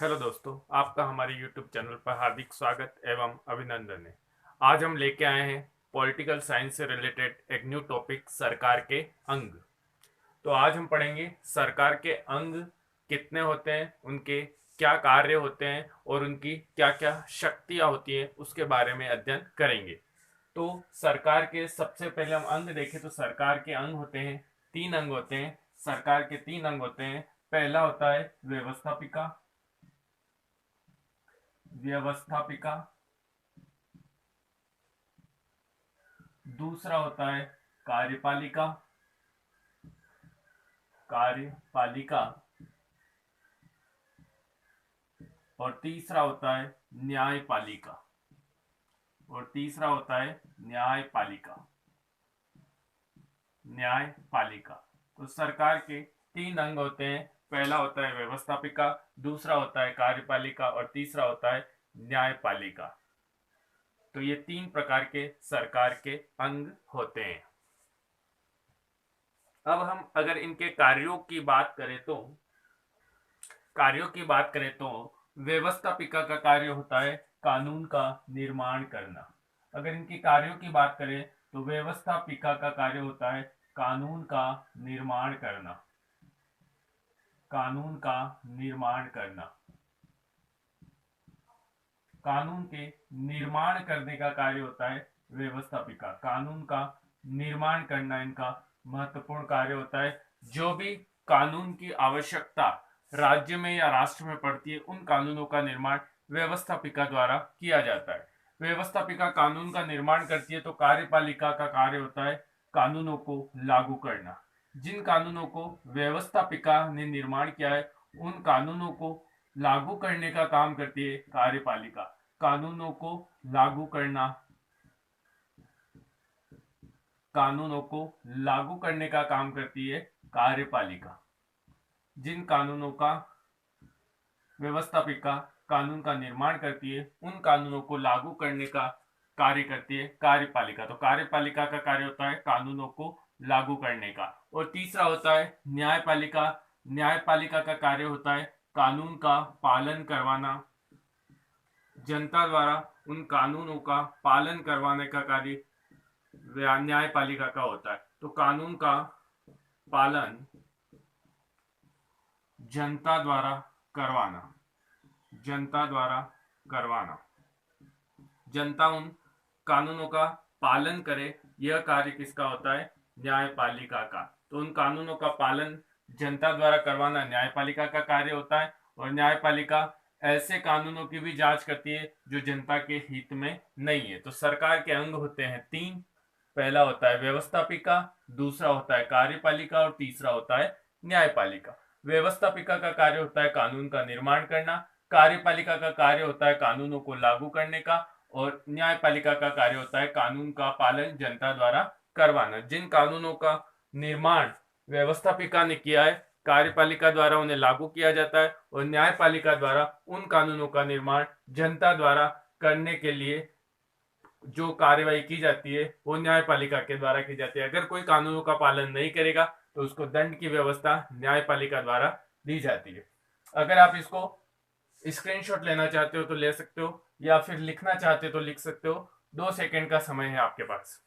Hello दोस्तों, आपका हमारे YouTube चैनल पर हार्दिक स्वागत एवं अभिनंदन है। आज हम लेके आए हैं पॉलिटिकल साइंस से रिलेटेड एक न्यू टॉपिक, सरकार के अंग। तो आज हम पढ़ेंगे सरकार के अंग कितने होते हैं, उनके क्या कार्य होते हैं और उनकी क्या क्या शक्तियां होती हैं, उसके बारे में अध्ययन करेंगे। तो सरकार के सबसे पहले हम अंग देखें तो सरकार के अंग होते हैं, तीन अंग होते हैं। सरकार के तीन अंग होते हैं। पहला होता है व्यवस्थापिका। व्यवस्थापिका। दूसरा होता है कार्यपालिका। कार्यपालिका। और तीसरा होता है न्यायपालिका। और तीसरा होता है न्यायपालिका। न्यायपालिका। तो सरकार के तीन अंग होते हैं। पहला होता है व्यवस्थापिका, दूसरा होता है कार्यपालिका और तीसरा होता है न्यायपालिका। तो ये तीन प्रकार के सरकार के अंग होते हैं। अब हम अगर इनके कार्यों की बात करें तो व्यवस्थापिका का कार्य होता है कानून का निर्माण करना। अगर इनके कार्यों की बात करें तो व्यवस्थापिका का कार्य होता है कानून का निर्माण करना। कानून का निर्माण करना। कानून के निर्माण करने का कार्य होता है व्यवस्थापिका। कानून का निर्माण करना इनका महत्वपूर्ण कार्य होता है। जो भी कानून की आवश्यकता राज्य में या राष्ट्र में पड़ती है, उन कानूनों का निर्माण व्यवस्थापिका द्वारा किया जाता है। व्यवस्थापिका कानून का निर्माण करती है तो कार्यपालिका का कार्य होता है कानूनों को लागू करना। जिन कानूनों को व्यवस्थापिका ने निर्माण किया है, उन कानूनों को लागू करने का काम करती है कार्यपालिका। कानूनों को लागू करना। कानूनों को लागू करने का काम करती है कार्यपालिका। जिन कानूनों का व्यवस्थापिका कानून का निर्माण करती है, उन कानूनों को लागू करने का कार्य करती है कार्यपालिका। तो कार्यपालिका का कार्य होता है कानूनों को लागू करने का। और तीसरा होता है न्यायपालिका। न्यायपालिका का कार्य होता है कानून का पालन करवाना। जनता द्वारा उन कानूनों का पालन करवाने का कार्य न्यायपालिका का होता है। तो कानून का पालन जनता द्वारा करवाना। जनता द्वारा करवाना। जनता उन कानूनों का पालन करे, यह कार्य किसका होता है? न्यायपालिका का। तो उन कानूनों का पालन जनता द्वारा करवाना न्यायपालिका का कार्य होता है। और न्यायपालिका ऐसे कानूनों की भी जांच करती है जो जनता के हित में नहीं है। तो सरकार के अंग होते हैं तीन। पहला होता है व्यवस्थापिका, दूसरा होता है कार्यपालिका और तीसरा होता है न्यायपालिका। व्यवस्थापिका का कार्य होता है कानून का निर्माण करना, कार्यपालिका का कार्य होता है कानूनों को लागू करने का और न्यायपालिका का कार्य होता है कानून का पालन जनता द्वारा करवाना। जिन कानूनों का निर्माण व्यवस्थापिका ने किया है, कार्यपालिका द्वारा उन्हें लागू किया जाता है और न्यायपालिका द्वारा उन कानूनों का निर्माण जनता द्वारा करने के लिए जो कार्यवाही की जाती है वो न्यायपालिका के द्वारा की जाती है। अगर कोई कानूनों का पालन नहीं करेगा तो उसको दंड की व्यवस्था न्यायपालिका द्वारा दी जाती है। अगर आप इसको स्क्रीनशॉट लेना चाहते हो तो ले सकते हो, या फिर लिखना चाहते हो तो लिख सकते हो। 2 सेकंड का समय है आपके पास।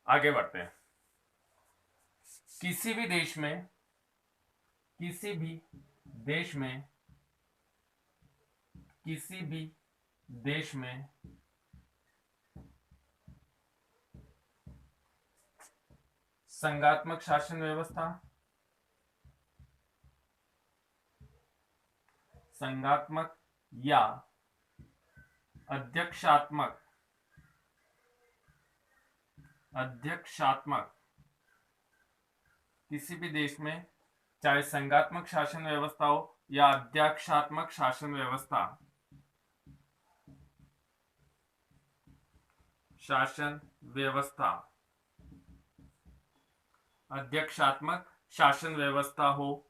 आगे बढ़ते हैं। किसी भी देश में किसी भी देश में किसी भी देश में संघात्मक शासन व्यवस्था, संघात्मक या अध्यक्षात्मक अध्यक्षात्मक किसी भी देश में चाहे संघात्मक शासन व्यवस्था हो या अध्यक्षात्मक शासन व्यवस्था, शासन व्यवस्था, अध्यक्षात्मक शासन व्यवस्था हो,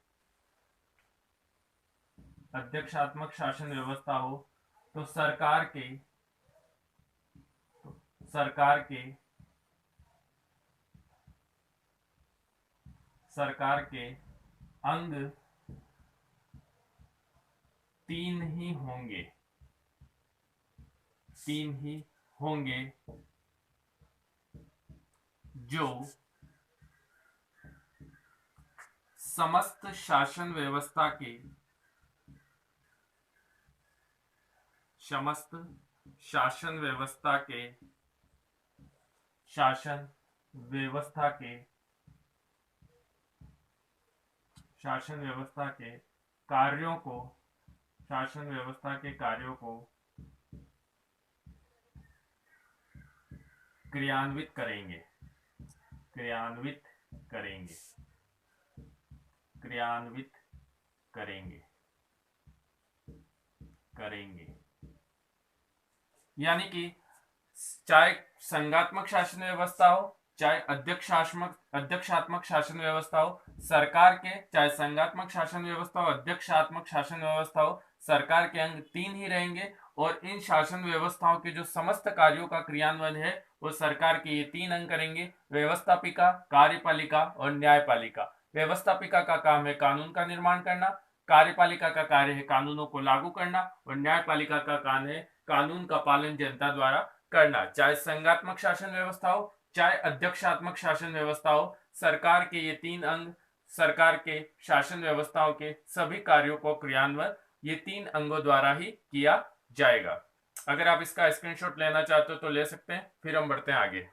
अध्यक्षात्मक शासन व्यवस्था हो, तो सरकार के सरकार के अंग तीन ही होंगे जो समस्त शासन व्यवस्था के कार्यों को क्रियान्वित करेंगे यानी कि चाहे संघात्मक शासन व्यवस्था हो चाहे अध्यक्षात्मक शासन व्यवस्था हो, सरकार के चाहे संघात्मक शासन व्यवस्था हो अध्यक्षात्मक शासन व्यवस्था हो, सरकार के अंग तीन ही रहेंगे और इन शासन व्यवस्थाओं के जो समस्त कार्यों का क्रियान्वयन है वो सरकार के ये तीन अंग करेंगे, व्यवस्थापिका, कार्यपालिका और न्यायपालिका। व्यवस्थापिका का काम है कानून का निर्माण करना, कार्यपालिका का कार्य है कानूनों को लागू करना और न्यायपालिका का काम है कानून का पालन जनता द्वारा करना। चाहे संघात्मक शासन व्यवस्था हो चाहे अध्यक्षात्मक शासन व्यवस्था हो, सरकार के ये तीन अंग सरकार के शासन व्यवस्थाओं के सभी कार्यों को क्रियान्वयन ये तीन अंगों द्वारा ही किया जाएगा। अगर आप इसका स्क्रीनशॉट लेना चाहते हो तो ले सकते हैं, फिर हम बढ़ते हैं आगे।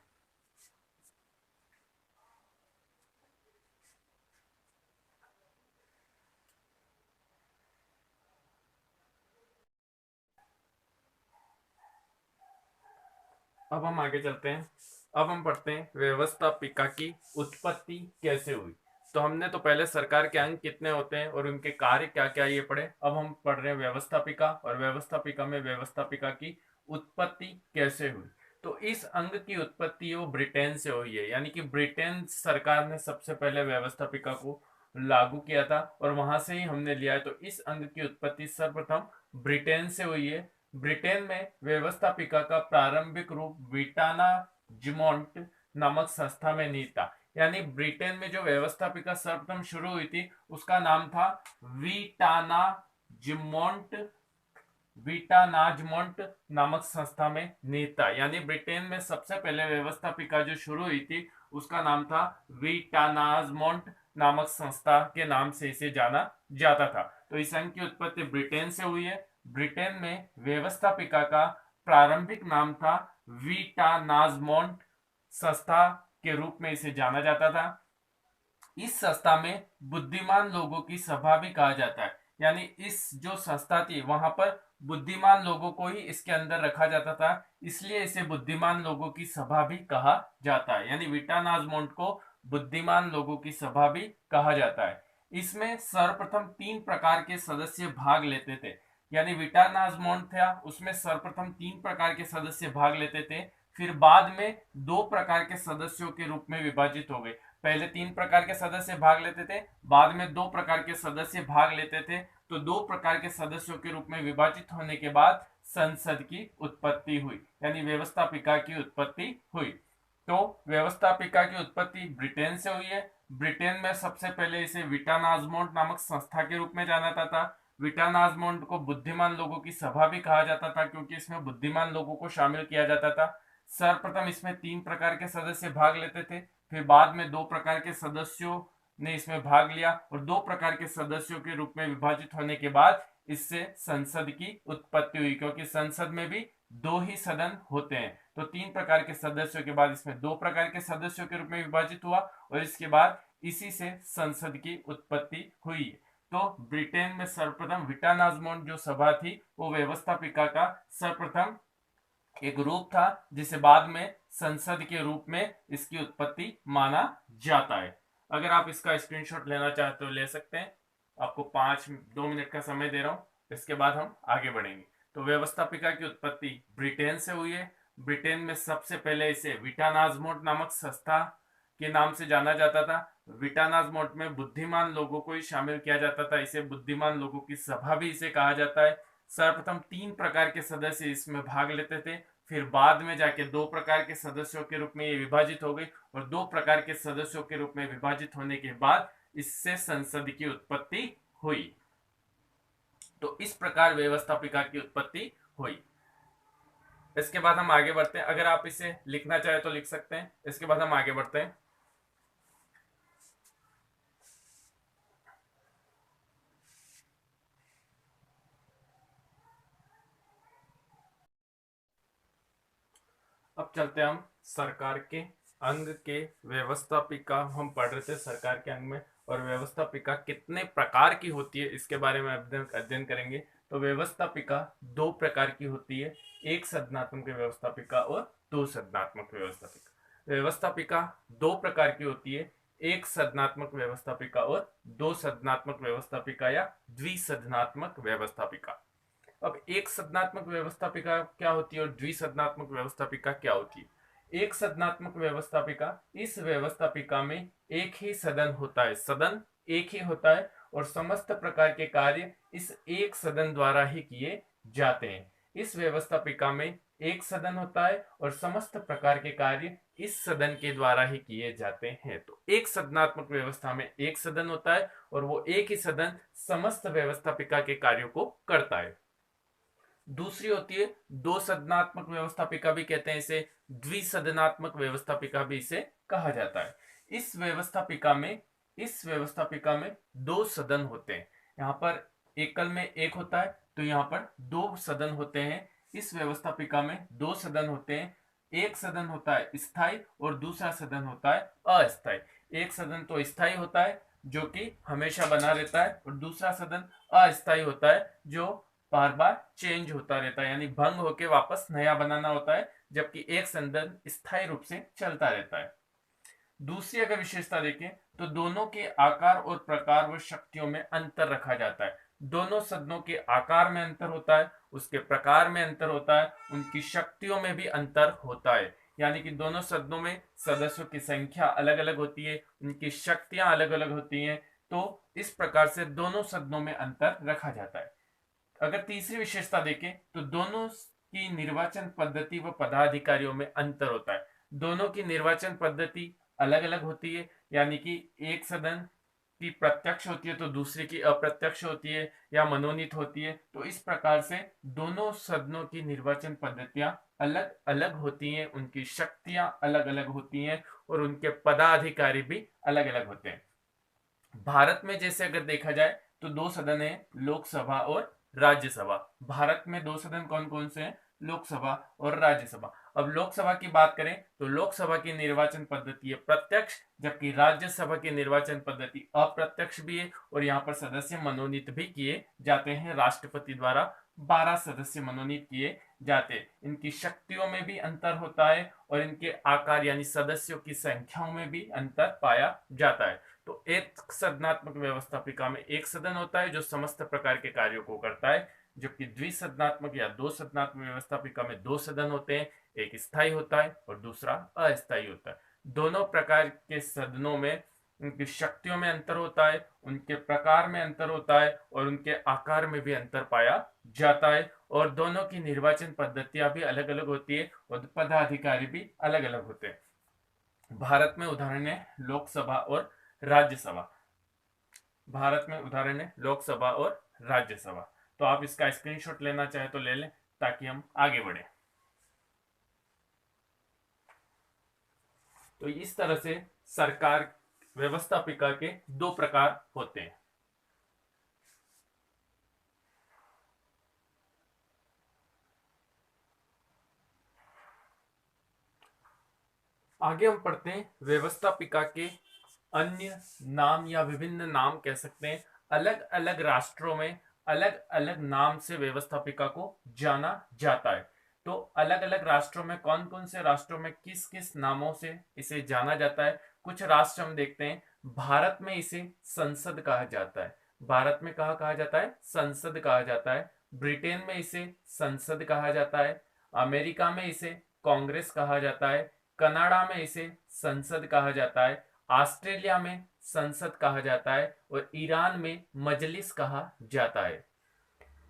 अब हम आगे चलते हैं। अब हम पढ़ते हैं व्यवस्थापिका की उत्पत्ति कैसे हुई। तो हमने तो पहले सरकार के अंग कितने होते हैं और उनके कार्य क्या क्या ये पढ़े। अब हम पढ़ रहे हैं व्यवस्थापिका, और व्यवस्थापिका में व्यवस्थापिका की उत्पत्ति कैसे हुई। तो इस अंग की उत्पत्ति वो ब्रिटेन से हुई है, यानी कि ब्रिटेन सरकार ने सबसे पहले व्यवस्थापिका को लागू किया था और वहां से ही हमने लिया है। तो इस अंग की उत्पत्ति सर्वप्रथम ब्रिटेन से हुई है। ब्रिटेन में व्यवस्थापिका का प्रारंभिक रूप विटाना जिमोंट नामक संस्था में नहीं था, यानी ब्रिटेन में जो व्यवस्थापिका सर्वप्रथम शुरू हुई थी उसका नाम था विटानाजमोंट नामक संस्था में नहीं था। यानी ब्रिटेन में सबसे पहले व्यवस्थापिका जो शुरू हुई थी उसका नाम था विटानाजमोंट नामक संस्था के नाम से इसे जाना जाता था। तो इस अंग की उत्पत्ति ब्रिटेन से हुई है। ब्रिटेन में व्यवस्थापिका का प्रारंभिक नाम था विटानाजमोंट संस्था के रूप में इसे जाना जाता था। इस संस्था में बुद्धिमान लोगों की सभा भी कहा जाता है, यानी इस जो संस्था थी वहां पर बुद्धिमान लोगों को ही इसके अंदर रखा जाता था, इसलिए इसे बुद्धिमान लोगों की सभा भी कहा जाता है। यानी विटानाजमोंट को बुद्धिमान लोगों की सभा भी कहा जाता है। इसमें सर्वप्रथम 3 प्रकार के सदस्य भाग लेते थे, यानी विटानाजमोंट था उसमें सर्वप्रथम 3 प्रकार के सदस्य भाग लेते थे, फिर बाद में 2 प्रकार के सदस्यों के रूप में विभाजित हो गए। पहले 3 प्रकार के सदस्य भाग लेते थे, बाद में 2 प्रकार के सदस्य भाग लेते थे। तो 2 प्रकार के सदस्यों के रूप में विभाजित होने के बाद संसद की उत्पत्ति हुई, यानी व्यवस्थापिका की उत्पत्ति हुई। तो व्यवस्थापिका की उत्पत्ति ब्रिटेन से हुई है। ब्रिटेन में सबसे पहले इसे विटानाजमोंट नामक संस्था के रूप में जाना जाता था। विटानाजमोंट को बुद्धिमान लोगों की सभा भी कहा जाता था क्योंकि इसमें बुद्धिमान लोगों को शामिल किया जाता था। सर्वप्रथम इसमें 3 प्रकार के सदस्य भाग लेते थे, फिर बाद में 2 प्रकार के सदस्यों ने इसमें भाग लिया और 2 प्रकार के सदस्यों के रूप में विभाजित होने के बाद इससे संसद की उत्पत्ति हुई, क्योंकि संसद में भी 2 ही सदन होते हैं। तो 3 प्रकार के सदस्यों के बाद इसमें 2 प्रकार के सदस्यों के रूप में विभाजित हुआ और इसके बाद इसी से संसद की उत्पत्ति हुई। तो ब्रिटेन में सर्वप्रथम विटानाजमोंट जो सभा थी वो व्यवस्थापिका का सर्वप्रथम एक रूप था जिसे बाद में संसद के रूप में इसकी उत्पत्ति माना जाता है। अगर आप इसका स्क्रीनशॉट लेना चाहते हो ले सकते हैं। आपको 2 मिनट का समय दे रहा हूं, इसके बाद हम आगे बढ़ेंगे। तो व्यवस्थापिका की उत्पत्ति ब्रिटेन से हुई है। ब्रिटेन में सबसे पहले इसे विटानाजमोट नामक संस्था के नाम से जाना जाता था। विटानाजमोट में बुद्धिमान लोगों को ही शामिल किया जाता था। इसे बुद्धिमान लोगों की सभा भी इसे कहा जाता है। सर्वप्रथम 3 प्रकार के सदस्य इसमें भाग लेते थे, फिर बाद में जाके 2 प्रकार के सदस्यों के रूप में ये विभाजित हो गई, और 2 प्रकार के सदस्यों के रूप में विभाजित होने के बाद इससे संसद की उत्पत्ति हुई। तो इस प्रकार व्यवस्थापिका की उत्पत्ति हुई। इसके बाद हम आगे बढ़ते हैं। अगर आप इसे लिखना चाहे तो लिख सकते हैं। इसके बाद हम आगे बढ़ते हैं। अब चलते हैं हम सरकार के अंग के व्यवस्थापिका हम पढ़ रहे थे सरकार के अंग में, और व्यवस्थापिका कितने प्रकार की होती है इसके बारे में अध्ययन करेंगे। तो व्यवस्थापिका 2 प्रकार की होती है, एक संज्ञानात्मक व्यवस्थापिका और 2 संज्ञानात्मक व्यवस्थापिका। व्यवस्थापिका 2 प्रकार की होती है, एक संज्ञानात्मक व्यवस्थापिका और 2 संज्ञानात्मक व्यवस्थापिका या द्विसंज्ञानात्मक व्यवस्थापिका। अब एक संज्ञानात्मक व्यवस्थापिका क्या होती है और द्विसंज्ञानात्मक व्यवस्थापिका क्या होती है। एक संज्ञानात्मक व्यवस्थापिका, इस व्यवस्थापिका में एक ही सदन होता है, सदन एक ही होता है और समस्त प्रकार के कार्य इस एक सदन द्वारा ही किए जाते हैं। इस व्यवस्थापिका में एक सदन होता है और समस्त प्रकार के कार्य इस सदन के द्वारा ही किए जाते हैं। तो एक संज्ञानात्मक व्यवस्था में एक सदन होता है और वो एक ही सदन समस्त व्यवस्थापिका के कार्यों को करता है। दूसरी होती है 2 सदनात्मक व्यवस्थापिका, भी कहते हैं इसे, द्विसदनात्मक व्यवस्थापिका भी इसे कहा जाता है। इस व्यवस्थापिका में 2 सदन होते हैं। यहाँ पर एकल में एक होता है, तो यहाँ पर 2 सदन होते हैं। इस व्यवस्थापिका में 2 सदन होते हैं। एक सदन होता है स्थायी और दूसरा सदन होता है अस्थायी। एक सदन तो स्थायी होता है जो कि हमेशा बना रहता है, और दूसरा सदन अस्थायी होता है जो बार बार चेंज होता रहता है, यानी भंग होकर वापस नया बनाना होता है, जबकि एक सदन स्थायी रूप से चलता रहता है। दूसरी अगर विशेषता देखें तो दोनों के आकार और प्रकार व शक्तियों में अंतर रखा जाता है। दोनों सदनों के आकार में अंतर होता है, उसके प्रकार में अंतर होता है, उनकी शक्तियों में भी अंतर होता है। यानी कि दोनों सदनों में सदस्यों की संख्या अलग अलग होती है, उनकी शक्तियां अलग अलग होती हैं। तो इस प्रकार से दोनों सदनों में अंतर रखा जाता है। अगर तीसरी विशेषता देखें तो दोनों की निर्वाचन पद्धति व पदाधिकारियों में अंतर होता है। दोनों की निर्वाचन पद्धति अलग अलग होती है, यानी कि एक सदन की प्रत्यक्ष होती है तो दूसरी की अप्रत्यक्ष होती है या मनोनीत होती है। तो इस प्रकार से दोनों सदनों की निर्वाचन पद्धतियां अलग अलग होती हैं, उनकी शक्तियां अलग अलग होती हैं और उनके पदाधिकारी भी अलग अलग होते हैं। भारत में जैसे अगर देखा जाए तो 2 सदन है, लोकसभा और राज्यसभा। भारत में 2 सदन कौन कौन से हैं? लोकसभा और राज्यसभा। अब लोकसभा की बात करें तो लोकसभा की निर्वाचन पद्धति है प्रत्यक्ष, जबकि राज्यसभा की निर्वाचन पद्धति अप्रत्यक्ष भी है, और यहाँ पर सदस्य मनोनीत भी किए जाते हैं। राष्ट्रपति द्वारा 12 सदस्य मनोनीत किए जाते हैं। इनकी शक्तियों में भी अंतर होता है और इनके आकार यानी सदस्यों की संख्याओं में भी अंतर पाया जाता है। तो एक सदनात्मक व्यवस्थापिका में एक सदन होता है जो समस्त प्रकार के कार्यों को करता है, जबकि द्विसदनात्मक या 2 सदनात्मक व्यवस्थापिका में 2 सदन होते हैं, एक स्थायी होता है और दूसरा अस्थायी होता है। दोनों प्रकार के सदनों में उनकी शक्तियों में अंतर होता है, उनके प्रकार में अंतर होता है और उनके आकार में भी अंतर पाया जाता है, और दोनों की निर्वाचन पद्धतियां भी अलग अलग होती है और पदाधिकारी भी अलग अलग होते हैं। भारत में उदाहरण है लोकसभा और राज्यसभा। भारत में उदाहरण है लोकसभा और राज्यसभा। तो आप इसका स्क्रीनशॉट लेना चाहे तो ले लें ताकि हम आगे बढ़े। तो इस तरह से सरकार व्यवस्थापिका के 2 प्रकार होते हैं। आगे हम पढ़ते हैं व्यवस्थापिका के अन्य नाम या विभिन्न नाम कह सकते हैं। अलग अलग राष्ट्रों में अलग अलग नाम से व्यवस्थापिका को जाना जाता है। तो अलग अलग राष्ट्रों में कौन कौन से राष्ट्रों में किस किस नामों से इसे जाना जाता है, कुछ राष्ट्र हम देखते हैं, भारत में इसे संसद कहा जाता है। भारत में कहा जाता है, संसद कहा जाता है। ब्रिटेन में इसे संसद कहा जाता है। अमेरिका में इसे कांग्रेस कहा जाता है। कनाडा में इसे संसद कहा जाता है। ऑस्ट्रेलिया में संसद कहा जाता है और ईरान में मजलिस कहा जाता है।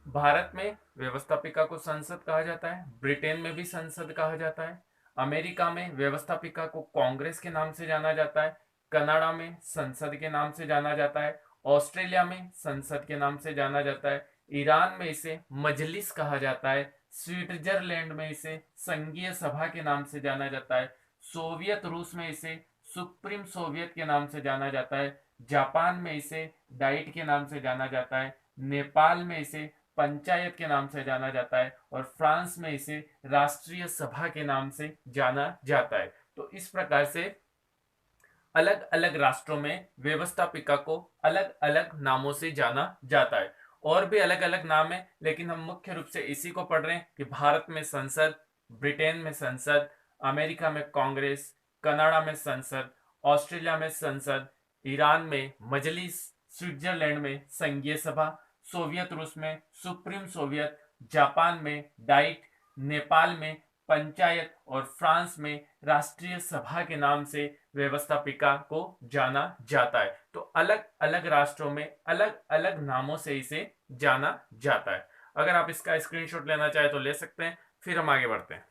भारत में व्यवस्थापिका को संसद कहा जाता है। ब्रिटेन में भी संसद कहा जाता है। अमेरिका में व्यवस्थापिका को कांग्रेस के नाम से जाना जाता है। कनाडा में संसद के नाम से जाना जाता है। ऑस्ट्रेलिया में संसद के नाम से जाना जाता है। ईरान में इसे मजलिस कहा जाता है। स्विट्जरलैंड में इसे संघीय सभा के नाम से जाना जाता है। सोवियत रूस में इसे सुप्रीम सोवियत के नाम से जाना जाता है। जापान में इसे डाइट के नाम से जाना जाता है। नेपाल में इसे पंचायत के नाम से जाना जाता है और फ्रांस में इसे राष्ट्रीय सभा के नाम से जाना जाता है। तो इस प्रकार से अलग अलग राष्ट्रों में व्यवस्थापिका को अलग अलग नामों से जाना जाता है। और भी अलग अलग नाम है, लेकिन हम मुख्य रूप से इसी को पढ़ रहे हैं कि भारत में संसद, ब्रिटेन में संसद, अमेरिका में कांग्रेस, कनाडा में संसद, ऑस्ट्रेलिया में संसद, ईरान में मजलिस, स्विट्जरलैंड में संघीय सभा, सोवियत रूस में सुप्रीम सोवियत, जापान में डाइट, नेपाल में पंचायत और फ्रांस में राष्ट्रीय सभा के नाम से व्यवस्थापिका को जाना जाता है। तो अलग अलग राष्ट्रों में अलग अलग नामों से इसे जाना जाता है। अगर आप इसका स्क्रीनशॉट लेना चाहे तो ले सकते हैं, फिर हम आगे बढ़ते हैं।